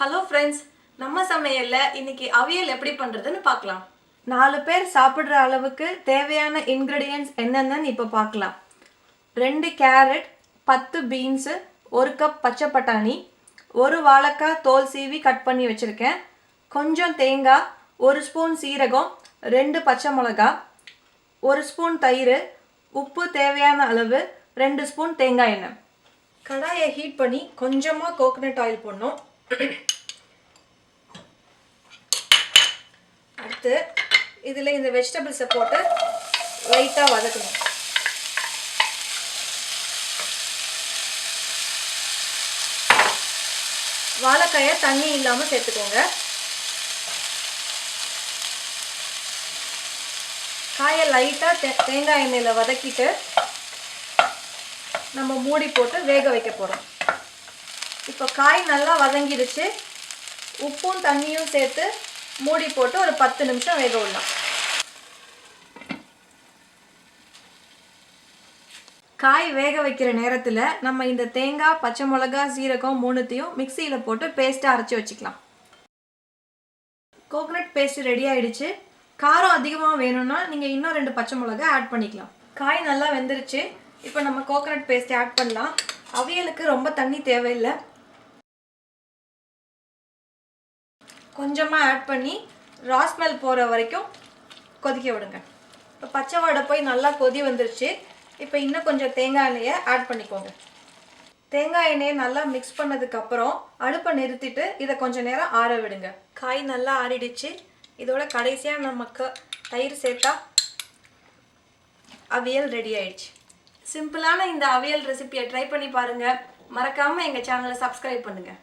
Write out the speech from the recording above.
Hello friends, நம்ம சமையலில் இன்னைக்கு அவியல் எப்படி பண்ணுறதுன்னு பார்க்கலாம். 4 பேர் சாப்பிட்ற அளவுக்கு தேவையான இன்க்ரீடியன்ட்ஸ் என்னென்னு இப்போ பார்க்கலாம். 2 கேரட், 10 பீன்ஸு, 1 கப் பச்சை பட்டாணி, 1 வாழைக்காய் தோல் சீவி கட் பண்ணி வச்சுருக்கேன், கொஞ்சம் தேங்காய், 1 ஸ்பூன் சீரகம், 2 பச்சை மிளகா, 1 ஸ்பூன் தயிர், உப்பு தேவையான அளவு, 2 ஸ்பூன் தேங்காய் எண்ணெய். கடாயை ஹீட் பண்ணி கொஞ்சமாக கோகனட் ஆயில் போடணும். அடுத்து இதில் இந்த வெஜிடபிள்ஸை போட்டு லைட்டாக வதக்கணும். வாழைக்காயை தண்ணி இல்லாமல் சேர்த்துக்கோங்க. காயை லைட்டாக தேங்காய் எண்ணெயில் வதக்கிட்டு நம்ம மூடி போட்டு வேக வைக்க போகிறோம். இப்போ காய் நல்லா வதங்கிடுச்சு. உப்பும் தண்ணியும் சேர்த்து மூடி போட்டு ஒரு 10 நிமிஷம் வேக விடலாம். காய் வேக வைக்கிற நேரத்தில் நம்ம இந்த தேங்காய், பச்சை மிளகா, சீரகம் 3த்தையும் மிக்சியில் போட்டு பேஸ்ட்டாக அரைச்சி வச்சுக்கலாம். கோகனட் பேஸ்ட் ரெடி ஆகிடுச்சு. காரம் அதிகமாக வேணும்னா நீங்கள் இன்னும் 2 பச்சை மிளகா ஆட் பண்ணிக்கலாம். காய் நல்லா வெந்துருச்சு. இப்போ நம்ம கோகனட் பேஸ்ட்டை ஆட் பண்ணலாம். அவியலுக்கு ரொம்ப தண்ணி தேவையில்லை. கொஞ்சமாக ஆட் பண்ணி ரா ஸ்மெல் போகிற வரைக்கும் கொதிக்க விடுங்க. இப்போ பச்சை வாடை போய் நல்லா கொதி வந்துருச்சு. இப்போ இன்னும் கொஞ்சம் தேங்காய் எண்ணெயை ஆட் பண்ணிக்கோங்க. தேங்காய் எண்ணெயை நல்லா மிக்ஸ் பண்ணதுக்கப்புறம் அடுப்பை நிறுத்திட்டு இதை கொஞ்சம் நேரம் ஆற விடுங்க. காய் நல்லா ஆறிடுச்சு. இதோட கடைசியாக நமக்கு தயிர் சேர்த்தா அவியல் ரெடி ஆயிடுச்சு. சிம்பிளான இந்த அவியல் ரெசிபியை ட்ரை பண்ணி பாருங்கள். மறக்காமல் எங்கள் சேனலை சப்ஸ்கிரைப் பண்ணுங்கள்.